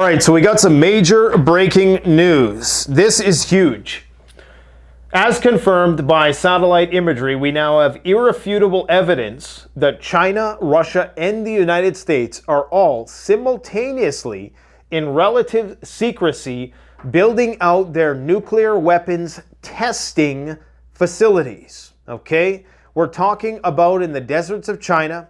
All right, so we got some major breaking news. This is huge. As confirmed by satellite imagery, we now have irrefutable evidence that China, Russia, and the United States are all simultaneously, in relative secrecy, building out their nuclear weapons testing facilities. Okay? We're talking about in the deserts of China,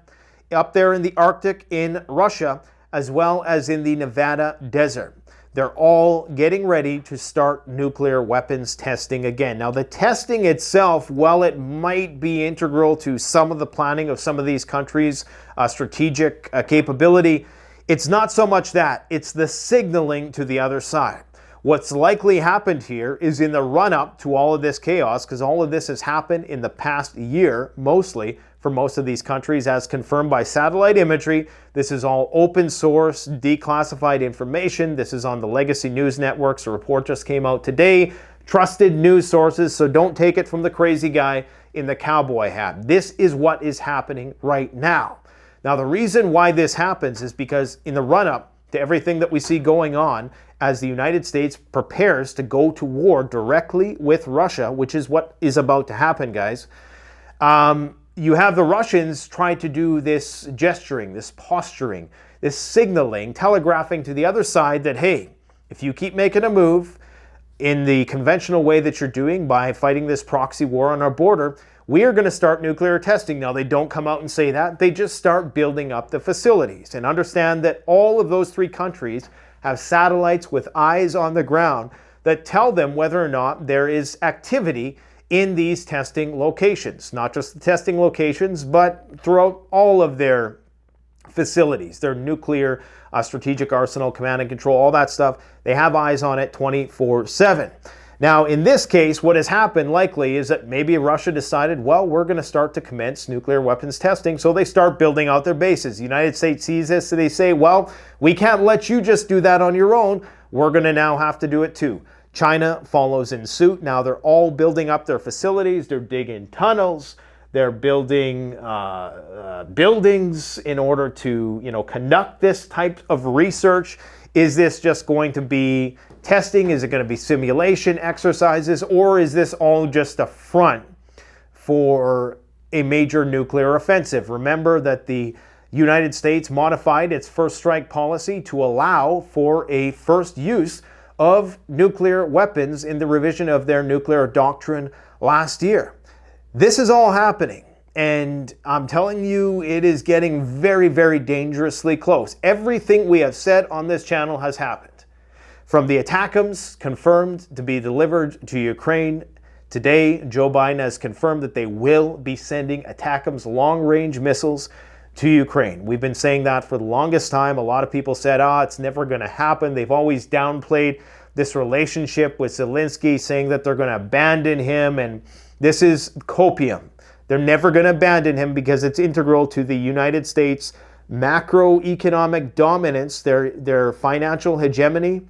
up there in the Arctic in Russia, as well as in the Nevada desert. They're all getting ready to start nuclear weapons testing again. Now, the testing itself, while it might be integral to some of the planning of some of these countries' strategic capability, it's not so much that. It's the signaling to the other side. What's likely happened here is in the run-up to all of this chaos, because all of this has happened in the past year, mostly, for most of these countries, as confirmed by satellite imagery. This is all open source, declassified information. This is on the legacy news networks. A report just came out today. Trusted news sources, so don't take it from the crazy guy in the cowboy hat. This is what is happening right now. Now, the reason why this happens is because in the run-up to everything that we see going on, as the United States prepares to go to war directly with Russia, which is what is about to happen, guys, you have the Russians try to do this gesturing, this posturing, this signaling, telegraphing to the other side that, hey, if you keep making a move in the conventional way that you're doing by fighting this proxy war on our border, we are going to start nuclear testing. Now, they don't come out and say that. They just start building up the facilities. And understand that all of those three countries have satellites with eyes on the ground that tell them whether or not there is activity in these testing locations. Not just the testing locations, but throughout all of their facilities, their nuclear strategic arsenal, command and control, all that stuff. They have eyes on it 24/7. Now, in this case, what has happened likely is that maybe Russia decided, well, we're going to start to commence nuclear weapons testing, so they start building out their bases. The United States sees this, so they say, well, we can't let you just do that on your own. We're going to now have to do it too. China follows in suit. Now they're all building up their facilities. They're digging tunnels. They're building buildings in order to, conduct this type of research. Is this just going to be testing? Is it going to be simulation exercises? Or is this all just a front for a major nuclear offensive? Remember that the United States modified its first strike policy to allow for a first use of nuclear weapons in the revision of their nuclear doctrine last year. This is all happening. And I'm telling you, it is getting very, very dangerously close. Everything we have said on this channel has happened. From the ATACMS confirmed to be delivered to Ukraine. Today, Joe Biden has confirmed that they will be sending ATACMS long-range missiles to Ukraine. We've been saying that for the longest time. A lot of people said, it's never going to happen. They've always downplayed this relationship with Zelensky, saying that they're going to abandon him. And this is copium. They're never going to abandon him because it's integral to the United States' macroeconomic dominance, their financial hegemony.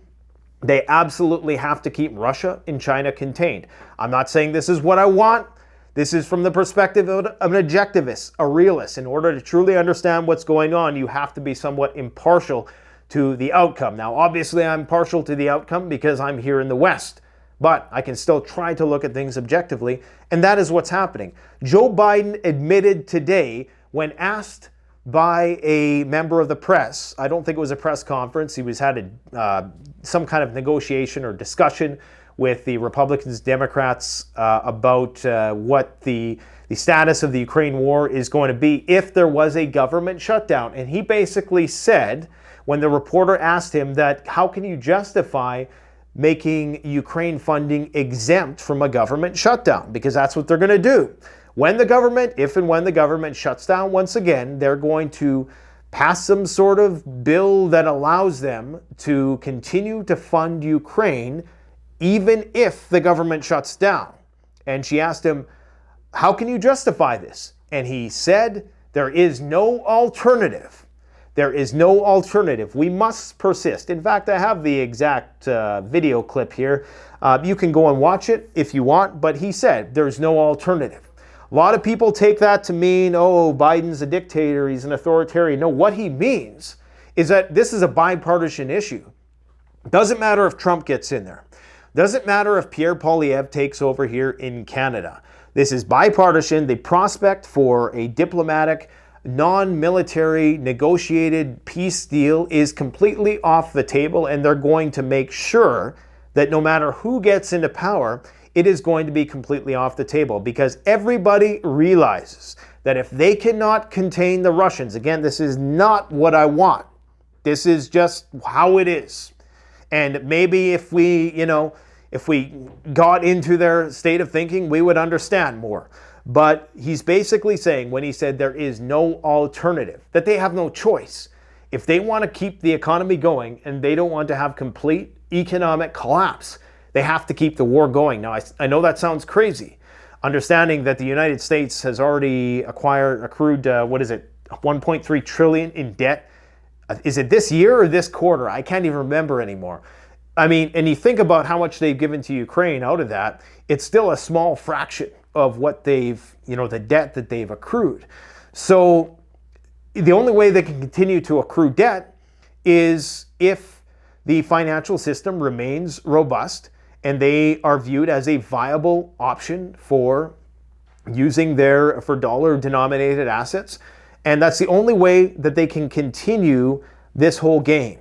They absolutely have to keep Russia and China contained. I'm not saying this is what I want. This is from the perspective of an objectivist, a realist. In order to truly understand what's going on, you have to be somewhat impartial to the outcome. Now, obviously, I'm partial to the outcome because I'm here in the West. But I can still try to look at things objectively, and that is what's happening. Joe Biden admitted today, when asked by a member of the press, I don't think it was a press conference, he had some kind of negotiation or discussion with the Republicans, Democrats about what the status of the Ukraine war is going to be if there was a government shutdown. And he basically said, when the reporter asked him that, how can you justify making Ukraine funding exempt from a government shutdown? Because that's what they're going to do. If and when the government shuts down once again, they're going to pass some sort of bill that allows them to continue to fund Ukraine even if the government shuts down. And she asked him, how can you justify this? And he said, there is no alternative. There is no alternative. We must persist. In fact, I have the exact video clip here. You can go and watch it if you want, but he said there's no alternative. A lot of people take that to mean, Biden's a dictator, he's an authoritarian. No, what he means is that this is a bipartisan issue. Doesn't matter if Trump gets in there. Doesn't matter if Pierre Poilievre takes over here in Canada. This is bipartisan. The prospect for a diplomatic, non-military, negotiated peace deal is completely off the table, and they're going to make sure that no matter who gets into power, it is going to be completely off the table, because everybody realizes that if they cannot contain the Russians, again, this is not what I want. This is just how it is. And maybe if we got into their state of thinking, we would understand more. But he's basically saying, when he said there is no alternative, that they have no choice. If they want to keep the economy going and they don't want to have complete economic collapse, they have to keep the war going. Now, I know that sounds crazy, understanding that the United States has already accrued, 1.3 trillion in debt. Is it this year or this quarter? I can't even remember anymore. I mean, and you think about how much they've given to Ukraine out of that, it's still a small fraction of what they've, the debt that they've accrued. So the only way they can continue to accrue debt is if the financial system remains robust and they are viewed as a viable option for using for dollar-denominated assets. And that's the only way that they can continue this whole game,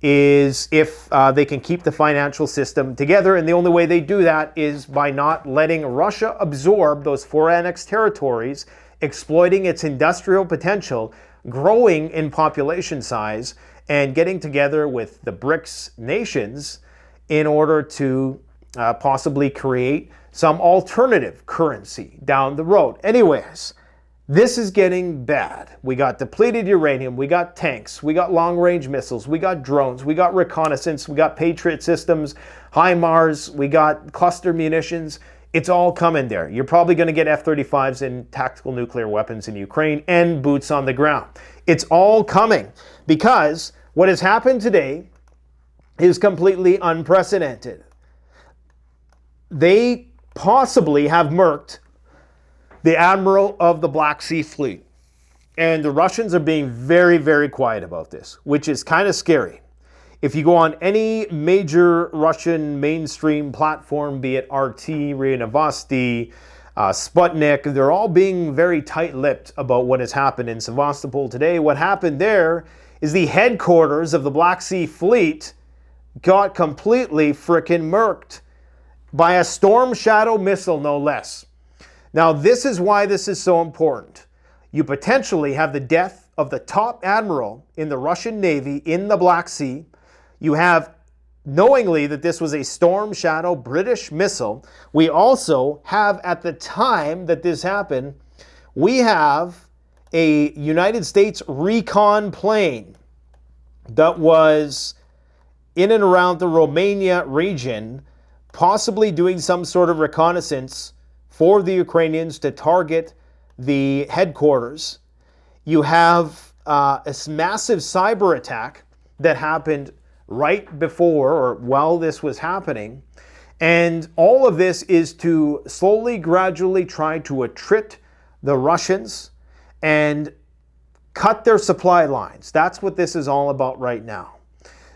is if they can keep the financial system together. And the only way they do that is by not letting Russia absorb those 4 annexed territories, exploiting its industrial potential, growing in population size, and getting together with the BRICS nations in order to possibly create some alternative currency down the road. Anyways, this is getting bad. We got depleted uranium, we got tanks, we got long-range missiles, we got drones, we got reconnaissance, we got Patriot systems, HIMARS, we got cluster munitions. It's all coming there. You're probably going to get F-35s and tactical nuclear weapons in Ukraine and boots on the ground. It's all coming, because what has happened today is completely unprecedented. They possibly have murked the Admiral of the Black Sea Fleet. And the Russians are being very, very quiet about this, which is kind of scary. If you go on any major Russian mainstream platform, be it RT, RIA Novosti, Sputnik, they're all being very tight-lipped about what has happened in Sevastopol today. What happened there is the headquarters of the Black Sea Fleet got completely frickin' murked by a Storm Shadow missile, no less. Now, this is why this is so important. You potentially have the death of the top admiral in the Russian Navy in the Black Sea. You have, knowingly, that this was a Storm Shadow British missile. We also have, at the time that this happened, we have a United States recon plane that was in and around the Romania region, possibly doing some sort of reconnaissance for the Ukrainians to target the headquarters. You have a massive cyber attack that happened right before or while this was happening. And all of this is to slowly, gradually try to attrit the Russians and cut their supply lines. That's what this is all about right now.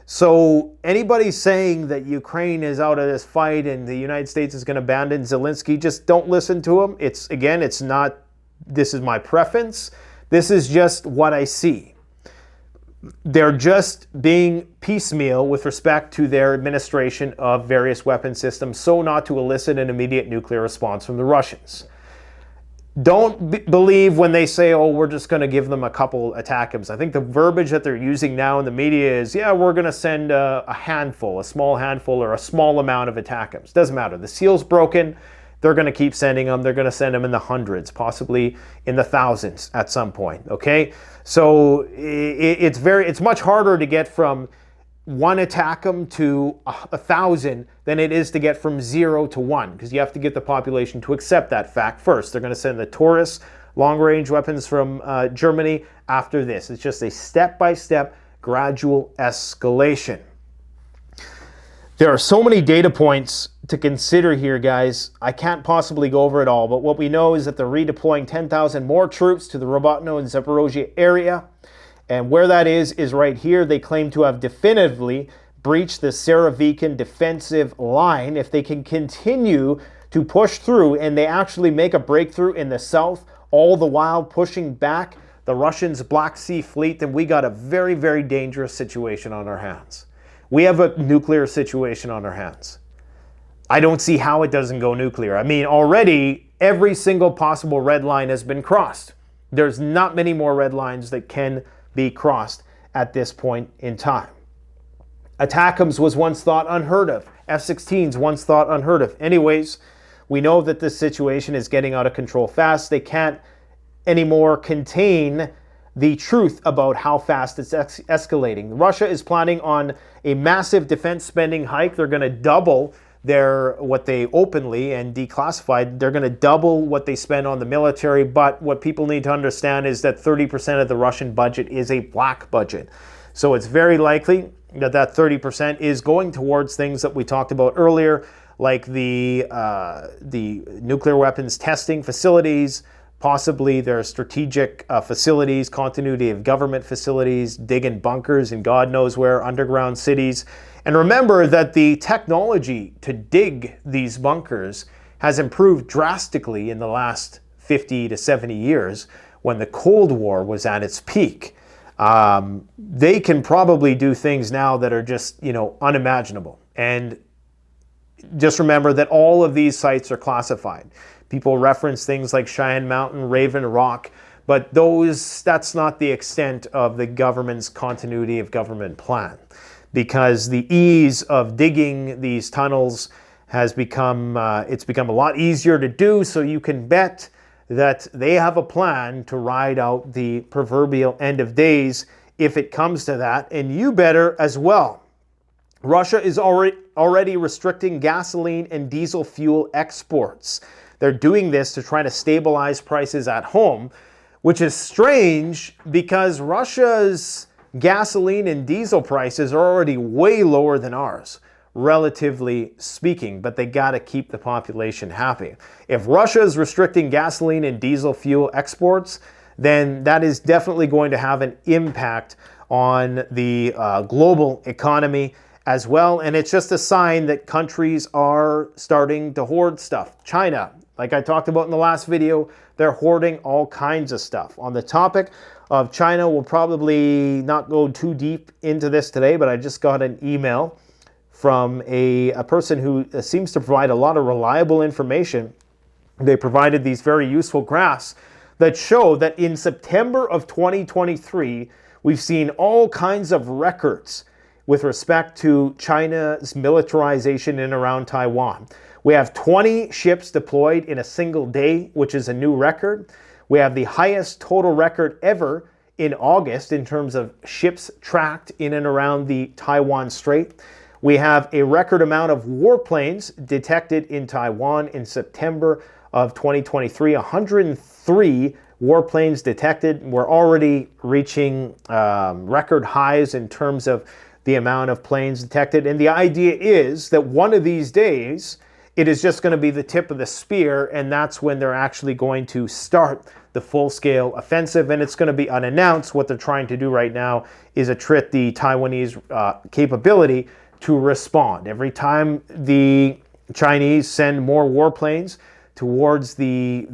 So anybody saying that Ukraine is out of this fight and the United States is going to abandon Zelensky, just don't listen to them. It's not, this is my preference. This is just what I see. They're just being piecemeal with respect to their administration of various weapon systems, so not to elicit an immediate nuclear response from the Russians. Don't believe when they say, oh, we're just going to give them a couple ATACMS. I think the verbiage that they're using now in the media is, yeah, we're going to send a handful, a small handful, or a small amount of ATACMS. Doesn't matter. The seal's broken. They're going to keep sending them. They're going to send them in the hundreds, possibly in the thousands at some point, okay? So it's much harder to get from one ATACMS to 1,000 than it is to get from 0 to 1, because you have to get the population to accept that fact first. They're going to send the Taurus long-range weapons from Germany after this. It's just a step-by-step gradual escalation. There are so many data points to consider here, guys. I can't possibly go over it all, but what we know is that they're redeploying 10,000 more troops to the Robotyne and Zaporozhye area. And where that is right here. They claim to have definitively breach the Saravikan defensive line, if they can continue to push through and they actually make a breakthrough in the south, all the while pushing back the Russians' Black Sea fleet, then we got a very, very dangerous situation on our hands. We have a nuclear situation on our hands. I don't see how it doesn't go nuclear. I mean, already every single possible red line has been crossed. There's not many more red lines that can be crossed at this point in time. ATACMS was once thought unheard of. F-16s once thought unheard of. Anyways, we know that this situation is getting out of control fast. They can't anymore contain the truth about how fast it's escalating. Russia is planning on a massive defense spending hike. They're going to double what they openly and declassified, they're going to double what they spend on the military. But what people need to understand is that 30% of the Russian budget is a black budget. So it's very likely that that 30% is going towards things that we talked about earlier, like the nuclear weapons testing facilities, possibly their strategic facilities, continuity of government facilities, digging bunkers in God knows where, underground cities. And remember that the technology to dig these bunkers has improved drastically in the last 50 to 70 years when the Cold War was at its peak. They can probably do things now that are just, unimaginable. And just remember that all of these sites are classified. People reference things like Cheyenne Mountain, Raven Rock, but that's not the extent of the government's continuity of government plan, because the ease of digging these tunnels has become a lot easier to do. So you can bet that they have a plan to ride out the proverbial end of days if it comes to that, and you better as well. Russia is already restricting gasoline and diesel fuel exports. They're doing this to try to stabilize prices at home, which is strange because Russia's gasoline and diesel prices are already way lower than ours, relatively speaking, but they got to keep the population happy. If Russia is restricting gasoline and diesel fuel exports, then that is definitely going to have an impact on the global economy as well. And it's just a sign that countries are starting to hoard stuff. China, like I talked about in the last video, they're hoarding all kinds of stuff. On the topic of China, we'll probably not go too deep into this today, but I just got an email from a person who seems to provide a lot of reliable information. They provided these very useful graphs that show that in September of 2023, we've seen all kinds of records with respect to China's militarization in and around Taiwan. We have 20 ships deployed in a single day, which is a new record. We have the highest total record ever in August in terms of ships tracked in and around the Taiwan Strait. We have a record amount of warplanes detected in Taiwan in September of 2023, 103 warplanes detected. We're already reaching record highs in terms of the amount of planes detected. And the idea is that one of these days, it is just going to be the tip of the spear, and that's when they're actually going to start the full-scale offensive, and it's going to be unannounced. What they're trying to do right now is trick the Taiwanese capability to respond. Every time the Chinese send more warplanes towards the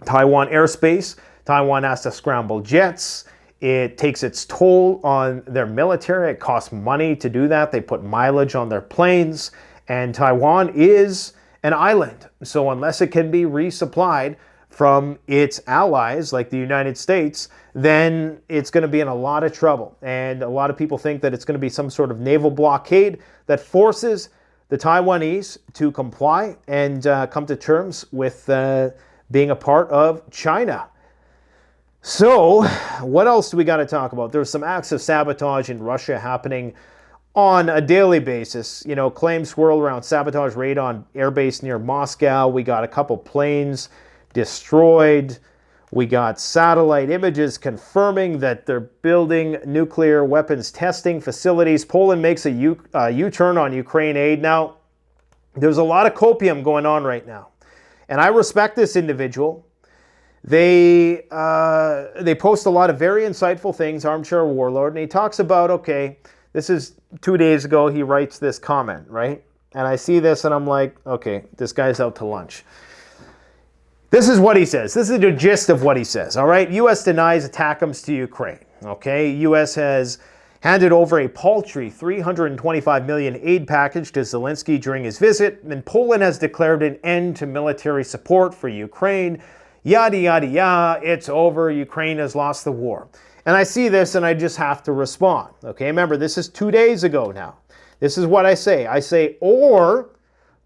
Taiwan airspace, Taiwan has to scramble jets. It takes its toll on their military. It costs money to do that. They put mileage on their planes. And Taiwan is an island. So unless it can be resupplied from its allies, like the United States, then it's going to be in a lot of trouble. And a lot of people think that it's going to be some sort of naval blockade that forces the Taiwanese to comply and come to terms with being a part of China. So what else do we got to talk about? There's some acts of sabotage in Russia happening on a daily basis. Claims swirl around sabotage raid on airbase near Moscow. We got a couple planes destroyed. We got satellite images confirming that they're building nuclear weapons testing facilities. Poland makes a U-turn on Ukraine aid. Now, there's a lot of copium going on right now. And I respect this individual. They post a lot of very insightful things, Armchair Warlord, and he talks about, okay, This is 2 days ago. He writes this comment, right? And I see this and I'm like, okay, this guy's out to lunch. This is what he says. This is the gist of what he says, all right? U.S. denies ATACMS to Ukraine, okay? U.S. has handed over a paltry $325 million aid package to Zelensky during his visit, and Poland has declared an end to military support for Ukraine. Yada, yada, yada, it's over. Ukraine has lost the war. And I see this and I just have to respond, okay? Remember, this is 2 days ago now. This is what I say. I say, or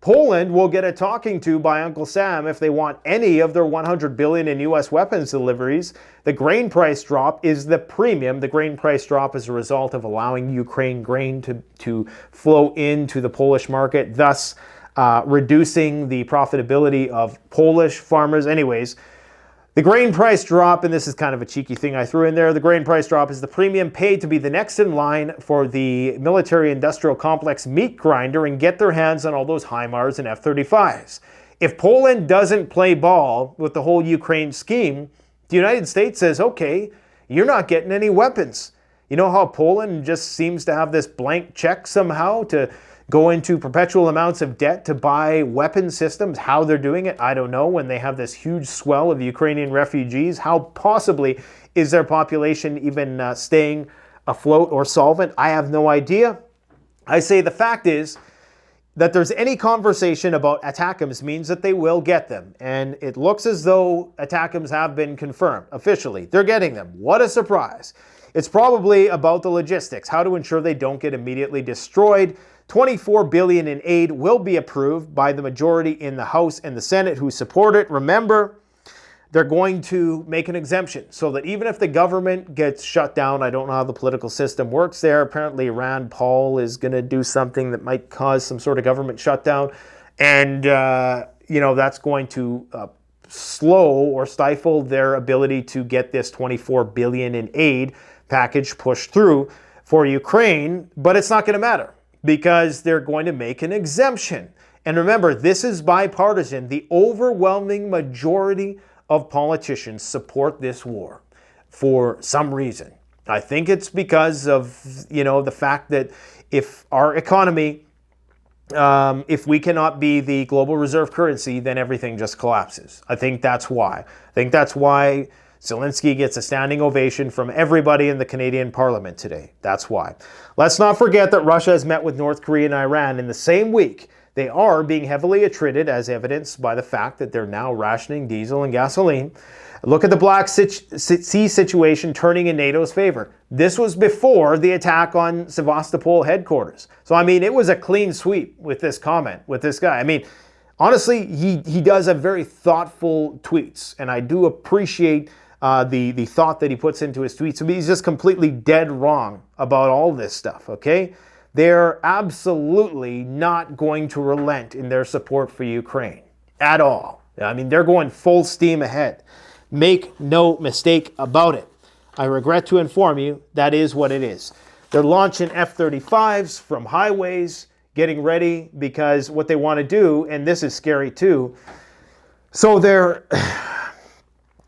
Poland will get a talking to by Uncle Sam if they want any of their $100 billion in U.S. weapons deliveries. The grain price drop is the premium. The grain price drop is a result of allowing Ukraine grain to flow into the Polish market, thus reducing the profitability of Polish farmers. Anyways, the grain price drop, and this is kind of a cheeky thing I threw in there, the grain price drop is the premium paid to be the next in line for the military-industrial complex meat grinder and get their hands on all those HIMARS and F-35s. If Poland doesn't play ball with the whole Ukraine scheme, the United States says, okay, you're not getting any weapons. You know how Poland just seems to have this blank check somehow to go into perpetual amounts of debt to buy weapon systems? How they're doing it, I don't know. When they have this huge swell of Ukrainian refugees, how possibly is their population even staying afloat or solvent? I have no idea. I say the fact is that there's any conversation about ATACMS means that they will get them. And it looks as though ATACMS have been confirmed officially. They're getting them. What a surprise. It's probably about the logistics, how to ensure they don't get immediately destroyed. $24 billion in aid will be approved by the majority in the House and the Senate who support it. Remember, they're going to make an exemption so that even if the government gets shut down, I don't know how the political system works there. Apparently, Rand Paul is going to do something that might cause some sort of government shutdown. And, that's going to slow or stifle their ability to get this $24 billion in aid package pushed through for Ukraine. But it's not going to matter, because they're going to make an exemption. And remember, this is bipartisan. The overwhelming majority of politicians support this war for some reason. I think it's because of, the fact that if our economy, if we cannot be the global reserve currency, then everything just collapses. I think that's why. Zelensky gets a standing ovation from everybody in the Canadian Parliament today. That's why. Let's not forget that Russia has met with North Korea and Iran in the same week. They are being heavily attrited, as evidenced by the fact that they're now rationing diesel and gasoline. Look at the Black Sea situation turning in NATO's favor. This was before the attack on Sevastopol headquarters. So, it was a clean sweep with this comment, with this guy. Honestly, he does have very thoughtful tweets, and I do appreciate the thought that he puts into his tweets. He's just completely dead wrong about all this stuff, okay? They're absolutely not going to relent in their support for Ukraine at all. They're going full steam ahead. Make no mistake about it. I regret to inform you, that is what it is. They're launching F-35s from highways, getting ready, because what they want to do, and this is scary too, so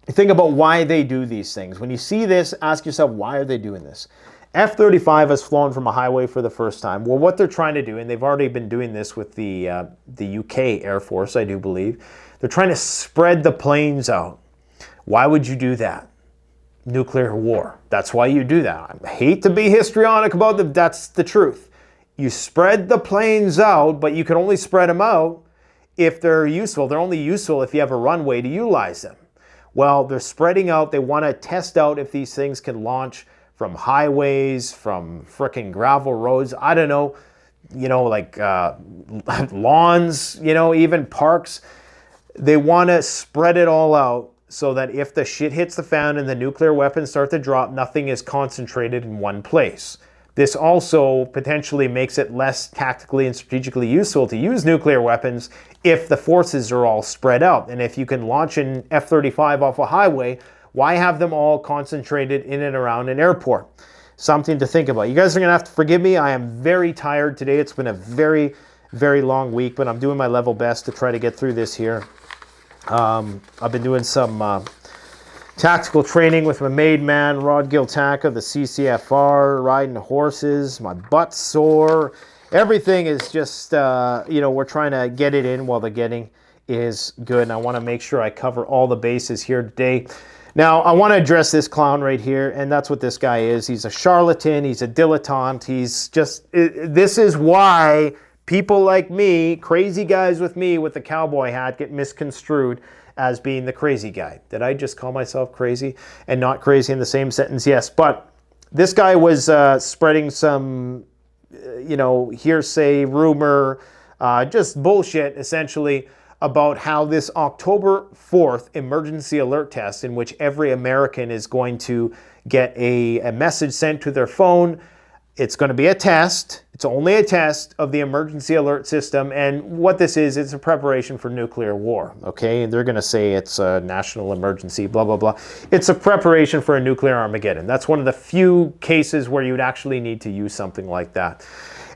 think about why they do these things. When you see this, ask yourself, why are they doing this? F-35 has flown from a highway for the first time. Well, what they're trying to do, and they've already been doing this with the UK Air Force, I do believe, they're trying to spread the planes out. Why would you do that? Nuclear war. That's why you do that. I hate to be histrionic about it, that's the truth. You spread the planes out, but you can only spread them out if they're useful. They're only useful if you have a runway to utilize them. Well, they're spreading out. They want to test out if these things can launch from highways, from frickin' gravel roads. I don't know, like lawns, even parks. They want to spread it all out so that if the shit hits the fan and the nuclear weapons start to drop, nothing is concentrated in one place. This also potentially makes it less tactically and strategically useful to use nuclear weapons if the forces are all spread out. And if you can launch an F-35 off a highway, why have them all concentrated in and around an airport? Something to think about. You guys are going to have to forgive me. I am very tired today. It's been a very, very long week, but I'm doing my level best to try to get through this here. I've been doing some Tactical training with my maid man, Rod Giltaca, the CCFR, riding horses, my butt's sore. Everything is just, we're trying to get it in while the getting is good. And I want to make sure I cover all the bases here today. Now, I want to address this clown right here, and that's what this guy is. He's a charlatan. He's a dilettante. He's just, this is why people like me, crazy guys with me with the cowboy hat, get misconstrued as being the crazy guy. Did I just call myself crazy and not crazy in the same sentence? Yes, but this guy was spreading some, hearsay, rumor, just bullshit, essentially, about how this October 4th emergency alert test, in which every American is going to get a message sent to their phone. It's going to be a test. It's only a test of the emergency alert system. And what this is, it's a preparation for nuclear war. Okay? And they're going to say it's a national emergency, blah, blah, blah. It's a preparation for a nuclear Armageddon. That's one of the few cases where you'd actually need to use something like that.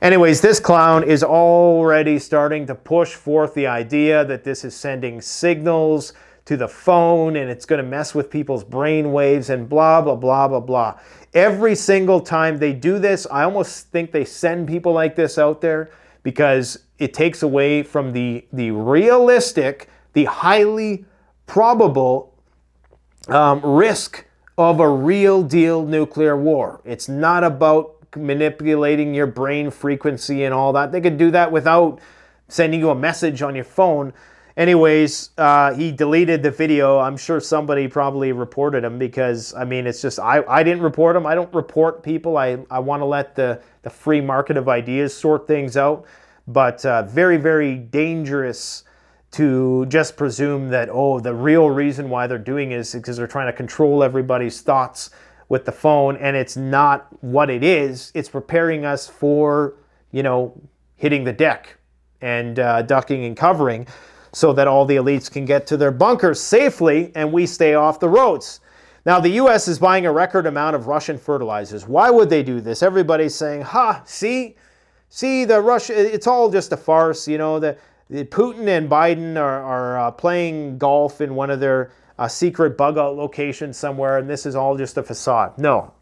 Anyways, this clown is already starting to push forth the idea that this is sending signals to the phone and it's going to mess with people's brain waves and blah, blah, blah, blah, blah. Every single time they do this, I almost think they send people like this out there because it takes away from the realistic, the highly probable risk of a real deal nuclear war. It's not about manipulating your brain frequency and all that. They could do that without sending you a message on your phone. Anyways, he deleted the video. I'm sure somebody probably reported him because, I mean, it's just, I didn't report him. I don't report people. I want to let the free market of ideas sort things out. But very, very dangerous to just presume that, oh, the real reason why they're doing it is because they're trying to control everybody's thoughts with the phone, and it's not what it is. It's preparing us for, hitting the deck and ducking and covering so that all the elites can get to their bunkers safely and we stay off the roads. Now, the U.S. is buying a record amount of Russian fertilizers. Why would they do this? Everybody's saying, see, the Russia, it's all just a farce. The Putin and Biden are playing golf in one of their secret bug out location somewhere, and this is all just a facade. No.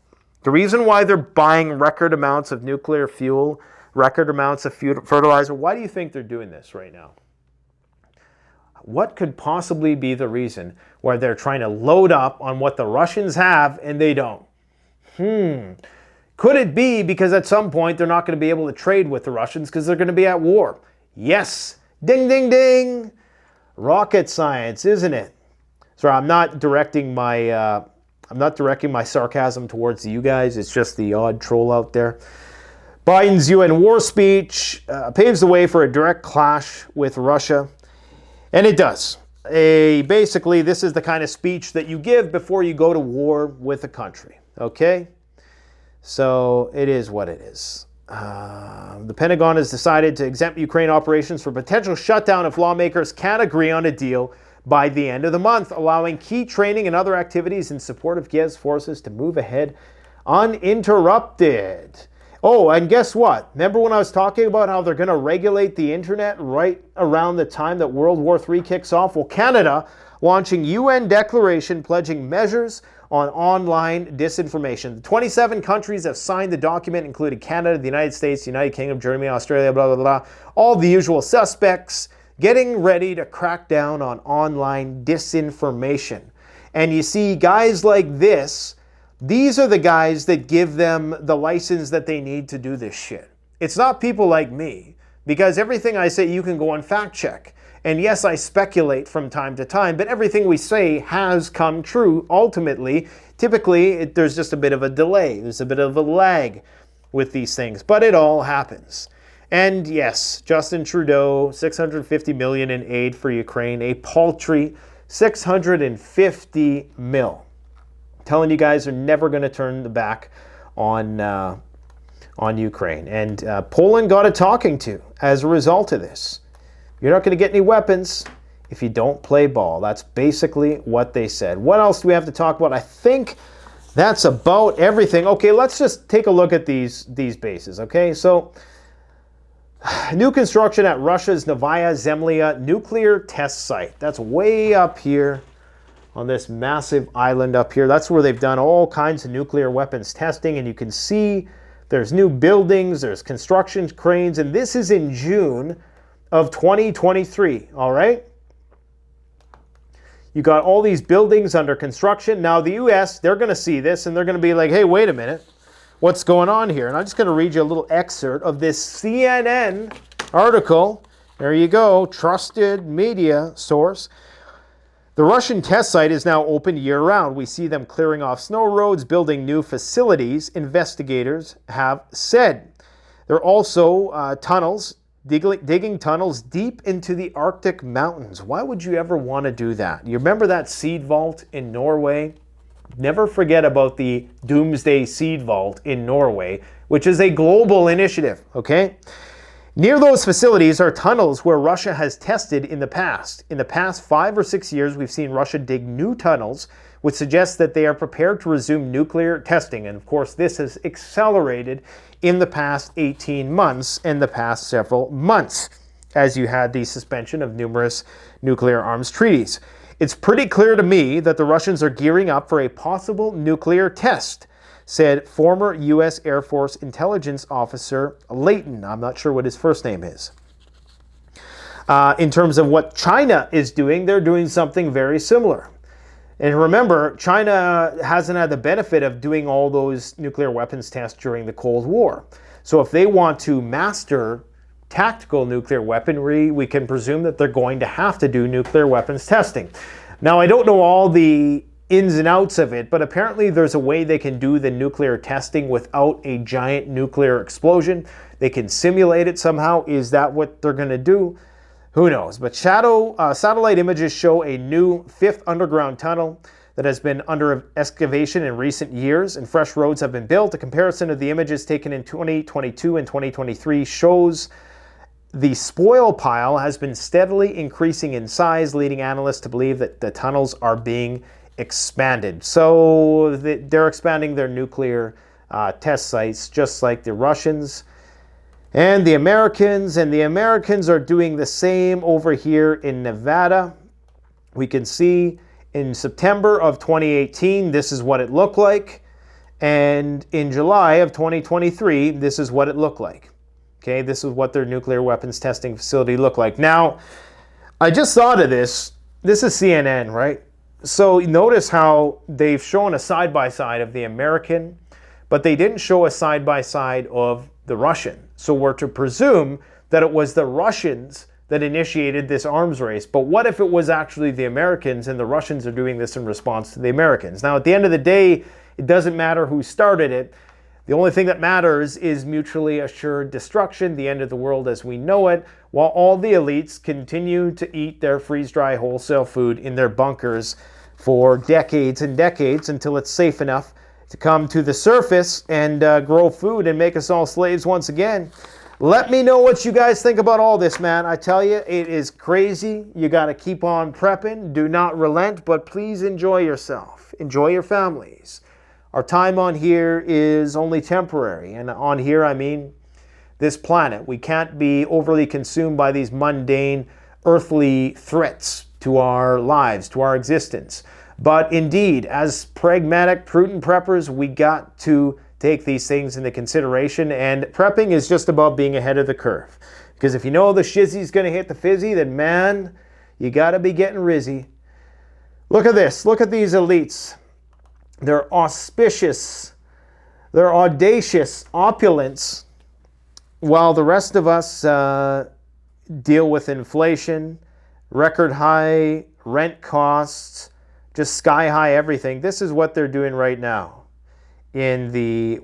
The reason why they're buying record amounts of nuclear fuel, record amounts of fertilizer, why do you think they're doing this right now? What could possibly be the reason why they're trying to load up on what the Russians have and they don't? Could it be because at some point they're not going to be able to trade with the Russians because they're going to be at war? Yes. Ding, ding, ding. Rocket science, isn't it? Sorry, I'm not directing my sarcasm towards you guys. It's just the odd troll out there. Biden's UN war speech paves the way for a direct clash with Russia, and it does. Basically, this is the kind of speech that you give before you go to war with a country. Okay, so it is what it is. The Pentagon has decided to exempt Ukraine operations for potential shutdown if lawmakers can't agree on a deal by the end of the month, allowing key training and other activities in support of Kiev's forces to move ahead uninterrupted. Oh, and guess what? Remember when I was talking about how they're going to regulate the internet right around the time that World War III kicks off? Well, Canada launching UN declaration pledging measures on online disinformation. The 27 countries have signed the document, including Canada, the United States, the United Kingdom, Germany, Australia, blah, blah, blah. All the usual suspects getting ready to crack down on online disinformation. And you see, guys like this, these are the guys that give them the license that they need to do this shit. It's not people like me, because everything I say you can go and fact check. And yes, I speculate from time to time, but everything we say has come true ultimately. Typically, there's just a bit of a delay. There's a bit of a lag with these things, but it all happens. And yes, Justin Trudeau, $650 million in aid for Ukraine, a paltry $650 million. I'm telling you guys, they're never going to turn the back on Ukraine. And Poland got a talking to as a result of this. You're not going to get any weapons if you don't play ball. That's basically what they said. What else do we have to talk about? I think that's about everything. Okay, let's just take a look at these bases, okay? So, new construction at Russia's Novaya Zemlya nuclear test site. That's way up here on this massive island up here. That's where they've done all kinds of nuclear weapons testing, and you can see there's new buildings, there's construction cranes, and this is in June of 2023, all right? You got all these buildings under construction. Now the US, they're going to see this and they're going to be like, hey, wait a minute. What's going on here? And I'm just going to read you a little excerpt of this CNN article. There you go, trusted media source. The Russian test site is now open year-round. We see them clearing off snow roads, building new facilities, investigators have said. There are also tunnels, digging tunnels deep into the Arctic mountains. Why would you ever want to do that? You remember that seed vault in Norway? Never forget about the Doomsday Seed Vault in Norway, which is a global initiative, okay? Near those facilities are tunnels where Russia has tested in the past. In the past 5 or 6 years, we've seen Russia dig new tunnels, which suggests that they are prepared to resume nuclear testing. And of course, this has accelerated in the past 18 months and the past several months, as you had the suspension of numerous nuclear arms treaties. It's pretty clear to me that the Russians are gearing up for a possible nuclear test, said former U.S. Air Force intelligence officer Layton. I'm not sure what his first name is. In terms of what China is doing, they're doing something very similar. And remember, China hasn't had the benefit of doing all those nuclear weapons tests during the Cold War. So if they want to master tactical nuclear weaponry, we can presume that they're going to have to do nuclear weapons testing. Now, I don't know all the ins and outs of it, but apparently there's a way they can do the nuclear testing without a giant nuclear explosion. They can simulate it somehow. Is that what they're going to do? Who knows? But satellite images show a new 5th underground tunnel that has been under excavation in recent years, and fresh roads have been built. A comparison of the images taken in 2022 and 2023 shows the spoil pile has been steadily increasing in size, leading analysts to believe that the tunnels are being expanded. So they're expanding their nuclear test sites, just like the Russians and the Americans. And the Americans are doing the same over here in Nevada. We can see in September of 2018, this is what it looked like. And in July of 2023, this is what it looked like. Okay, this is what their nuclear weapons testing facility looked like. Now, I just thought of this. This is CNN, right? So notice how they've shown a side-by-side of the American, but they didn't show a side-by-side of the Russian. So we're to presume that it was the Russians that initiated this arms race. But what if it was actually the Americans and the Russians are doing this in response to the Americans? Now, at the end of the day, it doesn't matter who started it. The only thing that matters is mutually assured destruction, the end of the world as we know it, while all the elites continue to eat their freeze-dry wholesale food in their bunkers for decades and decades until it's safe enough to come to the surface and grow food and make us all slaves once again. Let me know what you guys think about all this, man. I tell you, it is crazy. You got to keep on prepping. Do not relent, but please enjoy yourself. Enjoy your families. Our time on here is only temporary. And on here, I mean this planet. We can't be overly consumed by these mundane, earthly threats to our lives, to our existence. But indeed, as pragmatic, prudent preppers, we got to take these things into consideration. And prepping is just about being ahead of the curve. Because if you know the shizzy's going to hit the fizzy, then man, you got to be getting rizzy. Look at this. Look at these elites. They're auspicious, they're audacious opulence, while the rest of us deal with inflation, record high rent costs, just sky high everything. This is what they're doing right now in the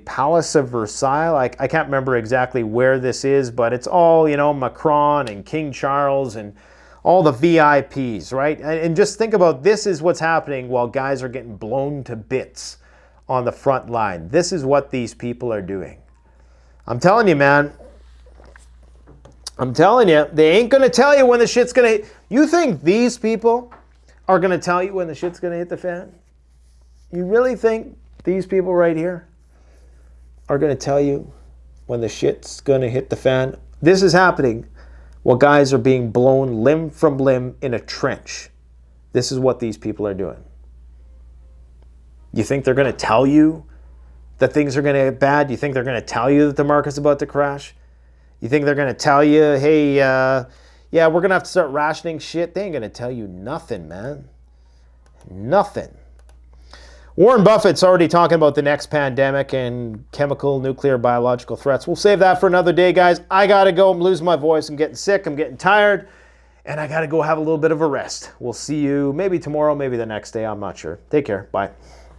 Palace of Versailles. I can't remember exactly where this is, but it's all, Macron and King Charles and all the VIPs, right? And just think about this is what's happening while guys are getting blown to bits on the front line. This is what these people are doing. I'm telling you, man. I'm telling you, they ain't going to tell you when the shit's going to hit. You think these people are going to tell you when the shit's going to hit the fan? You really think these people right here are going to tell you when the shit's going to hit the fan? This is happening while guys are being blown limb from limb in a trench. This is what these people are doing. You think they're going to tell you that things are going to get bad? You think they're going to tell you that the market's about to crash? You think they're going to tell you, hey, yeah, we're going to have to start rationing shit? They ain't going to tell you nothing, man. Nothing. Warren Buffett's already talking about the next pandemic and chemical, nuclear, biological threats. We'll save that for another day, guys. I got to go. I'm losing my voice. I'm getting sick. I'm getting tired. And I got to go have a little bit of a rest. We'll see you maybe tomorrow, maybe the next day. I'm not sure. Take care. Bye.